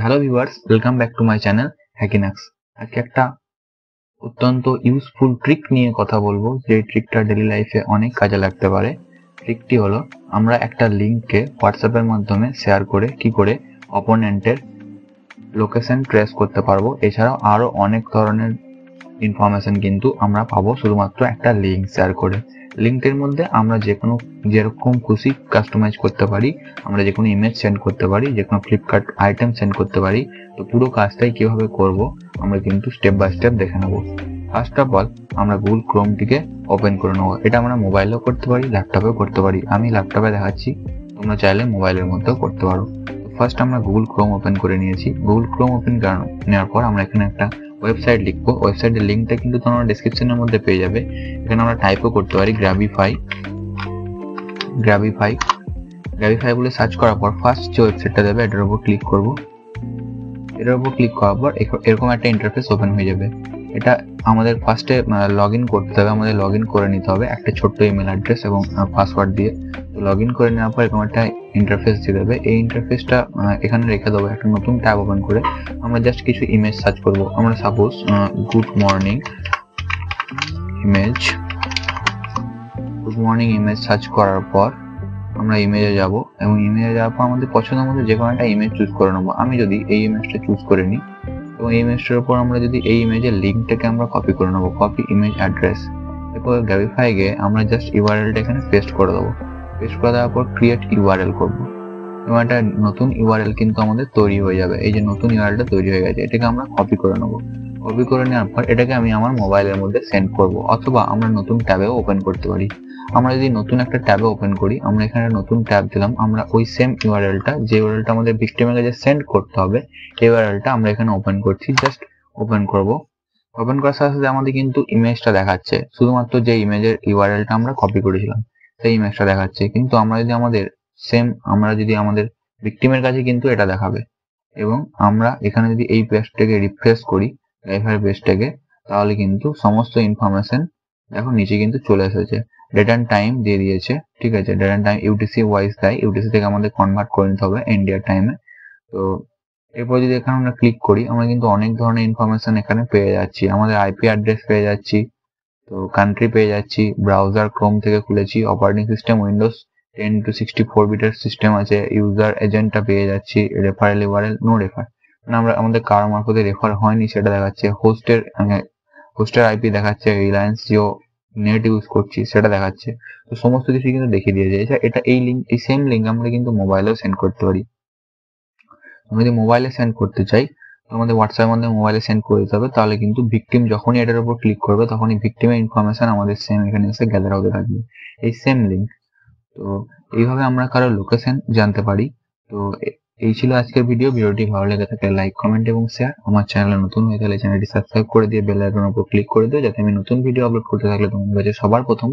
Hello viewers, welcome back to my channel হ্যাকিনাক্স। আজকে একটা অত্যন্ত ইউজফুল ট্রিক নিয়ে কথা বলবো, যে ট্রিকটা ডেইলি লাইফে অনেক কাজে লাগতে পারে। ট্রিকটি হলো, আমরা একটা লিঙ্ককে হোয়াটসঅ্যাপের মাধ্যমে শেয়ার করে কি করে অপোনেন্টের লোকেশন ট্রেস করতে পারবো। এছাড়াও আরো অনেক ধরনের ইনফরমেশন কিন্তু আমরা পাবো শুধুমাত্র একটা লিঙ্ক শেয়ার করে। লিঙ্কটির মধ্যে আমরা যেরকম খুশি কাস্টমাইজ করতে পারি, আমরা যে কোনো ইমেজ সেন্ড করতে পারি, যে কোনো ফ্লিপকার্ট আইটেম সেন্ড করতে পারি। তো পুরো কাজটাই কিভাবে করব আমরা কিন্তু স্টেপ বাই স্টেপ দেখে নেব। ফার্স্ট অফ অল আমরা গুগল ক্রোমটিকে ওপেন করে নেবো। এটা আমরা মোবাইলেও করতে পারি, ল্যাপটপেও করতে পারি। আমি ল্যাপটপে দেখাচ্ছি, তোমরা চাইলে মোবাইলের মধ্যেও করতে পারো। ফার্স্ট আমরা গুগল ক্রোম ওপেন করে নিয়েছি। গুগল ক্রোম ওপেন নেওয়ার পর আমরা এখানে একটা ওয়েবসাইট লিখবো। ওয়েবসাইটের লিঙ্কটা কিন্তু তোমরা ডেসক্রিপশনের মধ্যে পেয়ে যাবে। এখানে আমরা টাইপও করতে পারি গ্রাবিফাই বলে সার্চ করার পর ফার্স্ট যে ওয়েবসাইটটা দেবে এটার উপর ক্লিক করব। এটার উপর ক্লিক করার পর এরকম একটা ইন্টারফেস ওপেন হয়ে যাবে। এটা আমাদের ফার্স্টে লগ ইন করতে হবে, আমাদের লগ ইন করে নিতে হবে একটা ছোট্ট ইমেল অ্যাড্রেস এবং পাসওয়ার্ড দিয়ে। তো লগ ইন করে নেওয়ার পর এরকম একটা ইন্টারফেস দিয়ে দেবে। এই ইন্টারফেসটা এখানে রেখে দেবো। একটা নতুন ট্যাব ওপেন করে আমরা জাস্ট কিছু ইমেজ সার্চ করব। আমরা suppose good morning image search করার পর আমরা ইমেজে যাব এবং ইমেজে যাওয়ার পর আমাদের পছন্দ মতো যে কোনো একটা ইমেজ চুজ করে নেবো। আমি যদি এই ইমেজটা চুজ করে নিই এবং এই ইমেজটার উপর আমরা যদি এই ইমেজের লিঙ্কটাকে আমরা কপি করে নেবো, কপি ইমেজ অ্যাড্রেস। এরপর গ্রাবিফাই গিয়ে আমরা জাস্ট ইউআরএলটা এখানে পেস্ট করে দেবো। পেস্ট করে দেওয়ার পর ক্রিয়েট ইউআরএল করবো এবং একটা নতুন ইউআরএল কিন্তু আমাদের তৈরি হয়ে যাবে। এই যে নতুন ইউআরএলটা তৈরি হয়ে গেছে, এটাকে আমরা কপি করে নেবো। কপি করে নেওয়ার পর এটাকে আমি আমার মোবাইলের মধ্যে সেন্ড করব, অথবা আমরা নতুন ট্যাবেও ওপেন করতে পারি। আমরা যদি নতুন একটা ট্যাবে ওপেন করি, আমরা এখানে নতুন ট্যাব দিলাম, আমরা ওই সেম ইউআরএলটা, যে ইউআরএলটা আমাদের ভিক্টিমের কাছে সেন্ড করতে হবে, এই ইউআরএলটা আমরা এখানে ওপেন করছি। জাস্ট ওপেন করব। ওপেন করার সাথে সাথে আমাদের কিন্তু ইমেজটা দেখাচ্ছে, শুধুমাত্র যে ইমেজের ইউআরএলটা আমরা কপি করেছিলাম সেই ইমেজটা দেখাচ্ছে। কিন্তু আমরা যদি আমাদের ভিক্টিমের কাছে কিন্তু এটা দেখাবে। এবং আমরা এখানে যদি এই পেজটাকে রিফ্রেশ করি, লাইফের পেজটাকে, তাহলে কিন্তু সমস্ত ইনফরমেশন দেখো নিচে কিন্তু চলে এসেছে। ডেট অ্যান্ড টাইম দিয়ে দিয়েছে, ঠিক আছে। Date and time UTC wise দেয়, ইউটিসি থেকে আমাদের কনভার্ট করে নিতে হবে ইন্ডিয়ার টাইমে। তো এরপর যদি এখানে আমরা ক্লিক করি, আমরা কিন্তু অনেক ধরনের ইনফরমেশন এখানে পেয়ে যাচ্ছি। আমাদের আইপি অ্যাড্রেস পেয়ে যাচ্ছি, তো কান্ট্রি পেয়ে যাচ্ছি, ব্রাউজার ক্রোম থেকে খুলেছি, অপারেটিং সিস্টেম উইন্ডোজ 10 to 64 বিটের সিস্টেম আছে, ইউজার এজেন্টটা পেয়ে যাচ্ছি, রেফারেল ইউআরএল, নো রেফার মানে আমাদের কারো মারফতে রেফার হয়নি সেটা দেখাচ্ছে, হোস্টের আইপি দেখাচ্ছে, রিলায়েন্স জিও নেট ইউজ করছি সেটা দেখাচ্ছে। তো সমস্ত কিছু কিন্তু দেখিয়ে দিয়েছে। এটা এই সেম লিঙ্ক আমরা কিন্তু মোবাইলেও সেন্ড করতে পারি। আমরা যদি মোবাইলে সেন্ড করতে চাই, আমাদের হোয়াটসঅ্যাপের মধ্যে মোবাইলে সেন্ড করে দিতে হবে। তাহলে কিন্তু ভিকটিম যখনই এটার উপর ক্লিক করবে, তখনই ভিকটিমের ইনফরমেশন আমাদের সেম এখানে এসে গ্যাদার হতে থাকবে, এই সেম লিঙ্ক। তো এইভাবে আমরা কারো লোকেশন জানতে পারি। তো এই ছিল আজকের ভিডিওটি ভালো লেগে থাকলে লাইক, কমেন্ট এবং শেয়ার। আমার চ্যানেলে নতুন হয়ে থাকলে চ্যানেলটি সাবস্ক্রাইব করে দিয়ে বেল আইকনের উপর ক্লিক করে দিও, যাতে আমি নতুন ভিডিও আপলোড করতে থাকলে তোমাদের কাছে সবার প্রথম